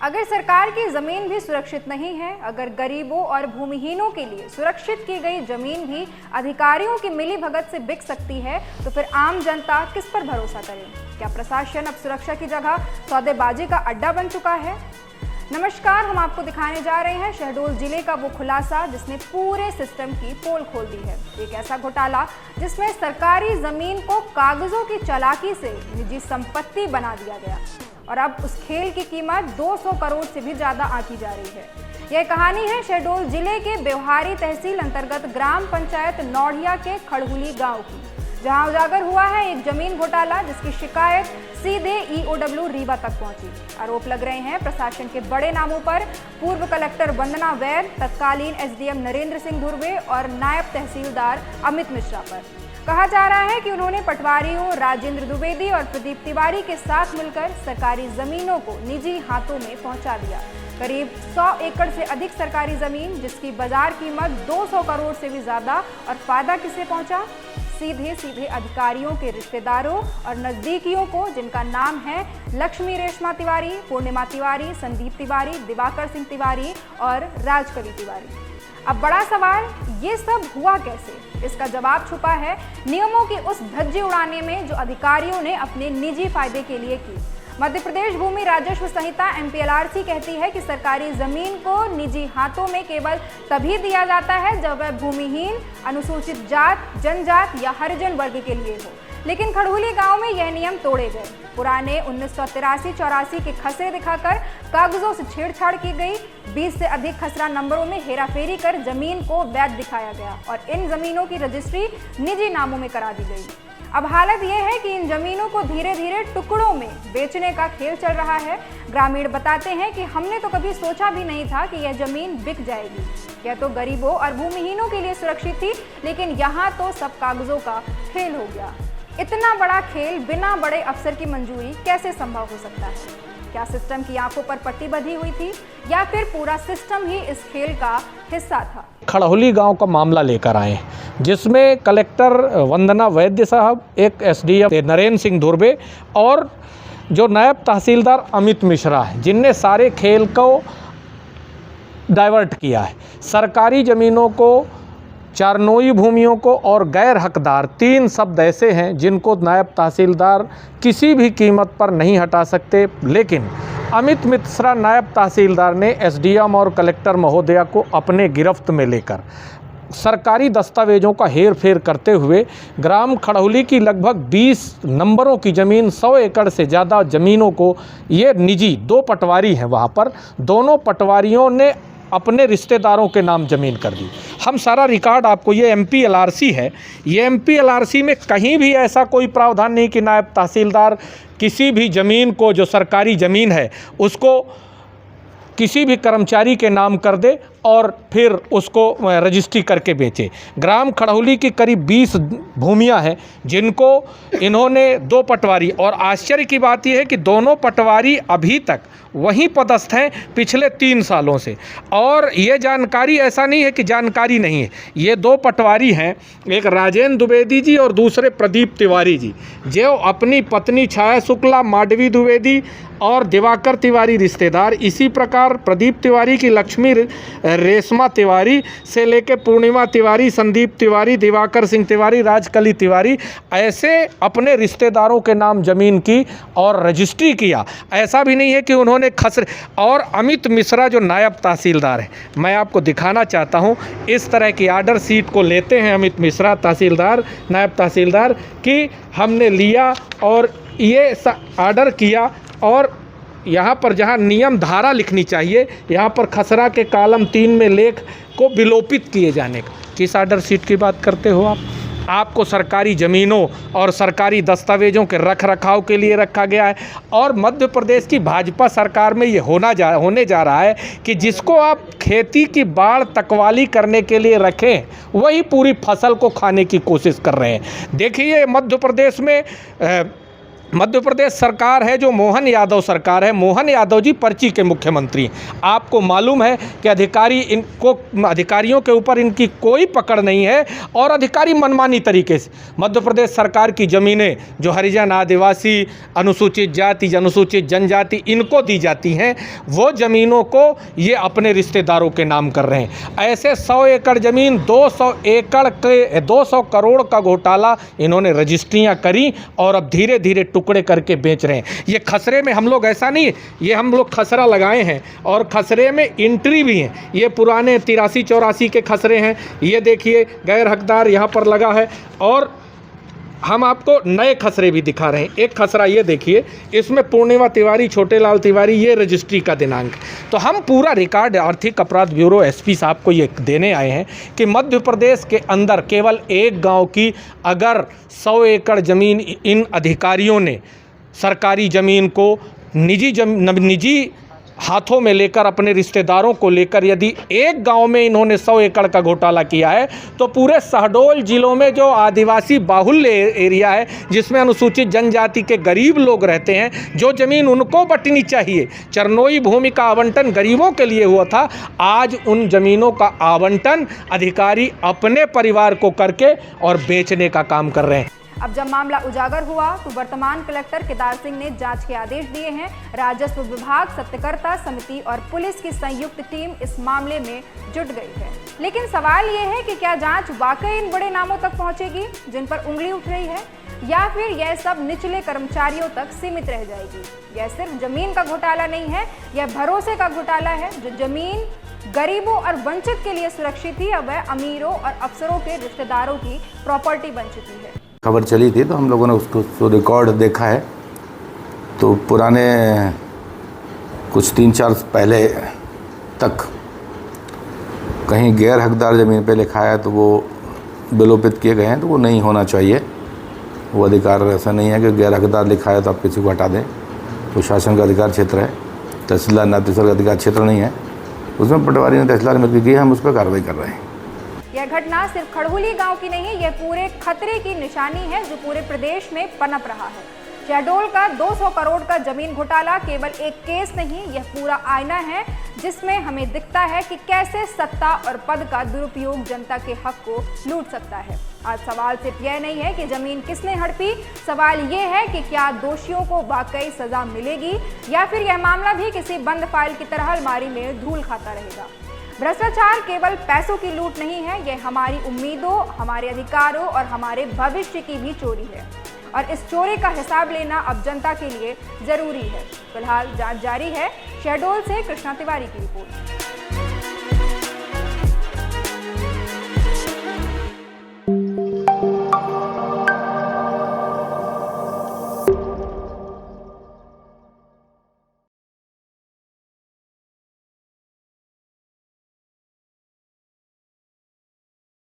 अगर सरकार की जमीन भी सुरक्षित नहीं है, अगर गरीबों और भूमिहीनों के लिए सुरक्षित की गई जमीन भी अधिकारियों की मिलीभगत से बिक सकती है, तो फिर आम जनता किस पर भरोसा करे? क्या प्रशासन अब सुरक्षा की जगह सौदेबाजी का अड्डा बन चुका है? नमस्कार, हम आपको दिखाने जा रहे हैं शहडोल जिले का वो खुलासा जिसने पूरे सिस्टम की पोल खोल दी है। एक ऐसा घोटाला जिसमें सरकारी जमीन को कागजों की चालाकी से निजी संपत्ति बना दिया गया और अब उस खेल की कीमत 200 करोड़ से भी ज्यादा आंकी जा रही है। यह कहानी है शहडोल जिले के ब्यौहारी तहसील अंतर्गत ग्राम पंचायत नौढ़िया के खड़हुली गांव की, जहां उजागर हुआ है एक जमीन घोटाला जिसकी शिकायत सीधे ईओडब्ल्यू रीवा तक पहुंची। आरोप लग रहे हैं प्रशासन के बड़े नामों पर, पूर्व कलेक्टर वंदना वैद, तत्कालीन एसडीएम नरेंद्र सिंह धुर्वे और नायब तहसीलदार अमित मिश्रा पर। कहा जा रहा है कि उन्होंने पटवारियों राजेंद्र द्विवेदी और प्रदीप तिवारी के साथ मिलकर सरकारी जमीनों को निजी हाथों में पहुंचा दिया। करीब 100 एकड़ से अधिक सरकारी जमीन जिसकी बाजार कीमत 200 करोड़ से भी ज्यादा, और फायदा किसे पहुंचा? सीधे अधिकारियों के रिश्तेदारों और नजदीकियों को, जिनका नाम है लक्ष्मी रेशमा तिवारी, पूर्णिमा तिवारी, संदीप तिवारी, दिवाकर सिंह तिवारी और राजकली तिवारी। अब बड़ा सवाल, ये सब हुआ कैसे? इसका जवाब छुपा है नियमों की उस धज्जी उड़ाने में जो अधिकारियों ने अपने निजी फायदे के लिए की। मध्य प्रदेश भूमि राजस्व संहिता MPLRC कहती है कि सरकारी जमीन को निजी हाथों में केवल तभी दिया जाता है जब वह भूमिहीन, अनुसूचित जात, जनजात या हरिजन वर्ग के लिए हो। लेकिन खड़हुली गांव में यह नियम तोड़े गए। पुराने 1983-84 के खसरे दिखाकर कागजों से छेड़छाड़ की गई, 20 से अधिक खसरा नंबरों में हेराफेरी कर जमीन को वैध दिखाया गया और इन जमीनों की रजिस्ट्री निजी नामों में करा दी गई। अब हालत यह है कि इन जमीनों को धीरे धीरे टुकड़ों में बेचने का खेल चल रहा है। ग्रामीण बताते हैं कि हमने तो कभी सोचा भी नहीं था कि यह जमीन बिक जाएगी। यह तो गरीबों और भूमिहीनों के लिए सुरक्षित थी, लेकिन यहाँ तो सब कागजों का खेल हो गया। इतना बड़ा खेल बिना बड़े अफसर की मंजूरी कैसे संभव हो सकता है? क्या सिस्टम की आंखों पर पट्टी बंधी हुई थी या फिर पूरा सिस्टम ही इस खेल का हिस्सा था? खड़हुली गांव का मामला लेकर आए जिसमें कलेक्टर वंदना वैद्य साहब, एक एसडीएम नरेंद्र सिंह धुर्वे और जो नायब तहसीलदार अमित मिश्रा है, जिनने सारे खेल को डाइवर्ट किया है। सरकारी ज़मीनों को, चारनोई भूमियों को और गैर हकदार, 3 शब्द ऐसे हैं जिनको नायब तहसीलदार किसी भी कीमत पर नहीं हटा सकते। लेकिन अमित मिश्रा नायब तहसीलदार ने एसडीएम और कलेक्टर महोदया को अपने गिरफ्त में लेकर सरकारी दस्तावेजों का हेर फेर करते हुए ग्राम खड़हुली की लगभग 20 नंबरों की ज़मीन, 100 एकड़ से ज़्यादा ज़मीनों को, ये निजी 2 पटवारी हैं वहाँ पर, दोनों पटवारियों ने अपने रिश्तेदारों के नाम ज़मीन कर दी। हम सारा रिकॉर्ड आपको, ये MPLRC है, ये MPLRC में कहीं भी ऐसा कोई प्रावधान नहीं कि नायब तहसीलदार किसी भी ज़मीन को, जो सरकारी ज़मीन है, उसको किसी भी कर्मचारी के नाम कर दे और फिर उसको रजिस्ट्री करके बेचे। ग्राम खड़हुली की करीब 20 भूमियां हैं जिनको इन्होंने 2 पटवारी, और आश्चर्य की बात यह है कि दोनों पटवारी अभी तक वहीं पदस्थ हैं पिछले 3 सालों से। और ये जानकारी, ऐसा नहीं है कि जानकारी नहीं है, ये 2 पटवारी हैं, एक राजेंद्र द्विवेदी जी और दूसरे प्रदीप तिवारी जी, जो अपनी पत्नी छाया शुक्ला, माडवी द्विवेदी और दिवाकर तिवारी रिश्तेदार, इसी प्रकार प्रदीप तिवारी की लक्ष्मी रेशमा तिवारी से लेकर पूर्णिमा तिवारी, संदीप तिवारी, दिवाकर सिंह तिवारी, राजकली तिवारी, ऐसे अपने रिश्तेदारों के नाम ज़मीन की और रजिस्ट्री किया। ऐसा भी नहीं है कि उन्होंने खसरे। और अमित मिश्रा जो नायब तहसीलदार है, मैं आपको दिखाना चाहता हूँ, इस तरह की आर्डर सीट को लेते हैं अमित मिश्रा तहसीलदार, नायब तहसीलदार, कि हमने लिया और ये आर्डर किया, और यहाँ पर जहाँ नियम धारा लिखनी चाहिए, यहाँ पर खसरा के कॉलम 3 में लेख को विलोपित किए जाने का। किस आर्डर सीट की बात करते हो आप? आपको सरकारी ज़मीनों और सरकारी दस्तावेज़ों के रख रखाव के लिए रखा गया है। और मध्य प्रदेश की भाजपा सरकार में ये होने जा रहा है कि जिसको आप खेती की बाढ़ तकवाली करने के लिए रखें, वही पूरी फसल को खाने की कोशिश कर रहे हैं। देखिए, मध्य प्रदेश में मध्य प्रदेश सरकार है जो मोहन यादव सरकार है, मोहन यादव जी पर्ची के मुख्यमंत्री। आपको मालूम है कि अधिकारियों के ऊपर इनकी कोई पकड़ नहीं है और अधिकारी मनमानी तरीके से मध्य प्रदेश सरकार की ज़मीनें जो हरिजन, आदिवासी, अनुसूचित जाति, अनुसूचित जनजाति इनको दी जाती हैं, वो ज़मीनों को ये अपने रिश्तेदारों के नाम कर रहे हैं। ऐसे 100 एकड़ ज़मीन, 200 एकड़ के 200 करोड़ का घोटाला इन्होंने रजिस्ट्रियाँ करी और अब धीरे धीरे टुकड़े करके बेच रहे हैं। ये खसरे में हम लोग ऐसा नहीं, ये हम लोग खसरा लगाए हैं और खसरे में एंट्री भी है। ये पुराने 83-84 के खसरे हैं, ये देखिए गैर हकदार यहाँ पर लगा है और हम आपको नए खसरे भी दिखा रहे हैं। एक खसरा ये देखिए, इसमें पूर्णिमा तिवारी, छोटे लाल तिवारी, ये रजिस्ट्री का दिनांक। तो हम पूरा रिकॉर्ड आर्थिक अपराध ब्यूरो एसपी साहब को ये देने आए हैं कि मध्य प्रदेश के अंदर केवल एक गांव की अगर 100 एकड़ ज़मीन इन अधिकारियों ने सरकारी ज़मीन को निजी हाथों में लेकर अपने रिश्तेदारों को लेकर यदि एक गांव में इन्होंने 100 एकड़ का घोटाला किया है तो पूरे शहडोल जिलों में जो आदिवासी बाहुल्य एरिया है, जिसमें अनुसूचित जनजाति के गरीब लोग रहते हैं, जो ज़मीन उनको बंटनी चाहिए, चरनोई भूमि का आवंटन गरीबों के लिए हुआ था, आज उन ज़मीनों का आवंटन अधिकारी अपने परिवार को करके और बेचने का काम कर रहे हैं। अब जब मामला उजागर हुआ तो वर्तमान कलेक्टर केदार सिंह ने जांच के आदेश दिए हैं। राजस्व विभाग, सत्यकर्ता समिति और पुलिस की संयुक्त टीम इस मामले में जुट गई है। लेकिन सवाल ये है कि क्या जांच वाकई इन बड़े नामों तक पहुंचेगी जिन पर उंगली उठ रही है, या फिर यह सब निचले कर्मचारियों तक सीमित रह जाएगी। यह सिर्फ जमीन का घोटाला नहीं है, यह भरोसे का घोटाला है। जो जमीन गरीबों और वंचित के लिए सुरक्षित थी, अब वह अमीरों और अफसरों के रिश्तेदारों की प्रॉपर्टी बन चुकी है। खबर चली थी तो हम लोगों ने उसको रिकॉर्ड देखा है। तो पुराने कुछ 3-4 पहले तक कहीं गैर हकदार ज़मीन पे लिखा है तो वो विलोपित किए गए हैं, तो वो नहीं होना चाहिए। वो अधिकार ऐसा नहीं है कि गैर हकदार लिखा है तो आप किसी को हटा दें। वो शासन का अधिकार क्षेत्र है, तहसीलदार नायब तहसीलदार का अधिकार क्षेत्र नहीं है। उसमें पटवारी ने तहसीलदार में की है, हम उस पर कार्रवाई कर रहे हैं। यह घटना सिर्फ खड़हुली गांव की नहीं, यह पूरे खतरे की निशानी है जो पूरे प्रदेश में पनप रहा है। शहडोल का 200 करोड़ का जमीन घोटाला केवल एक केस नहीं, यह पूरा आईना है जिसमें हमें दिखता है कि कैसे सत्ता और पद का दुरुपयोग जनता के हक को लूट सकता है। आज सवाल सिर्फ यह नहीं है कि जमीन किसने हड़पी, सवाल यह है कि क्या दोषियों को वाकई सजा मिलेगी या फिर यह मामला भी किसी बंद फाइल की तरह अलमारी में धूल खाता रहेगा। भ्रष्टाचार केवल पैसों की लूट नहीं है, यह हमारी उम्मीदों, हमारे अधिकारों और हमारे भविष्य की भी चोरी है और इस चोरी का हिसाब लेना अब जनता के लिए जरूरी है। फिलहाल जांच जारी है। शहडोल से कृष्णा तिवारी की रिपोर्ट।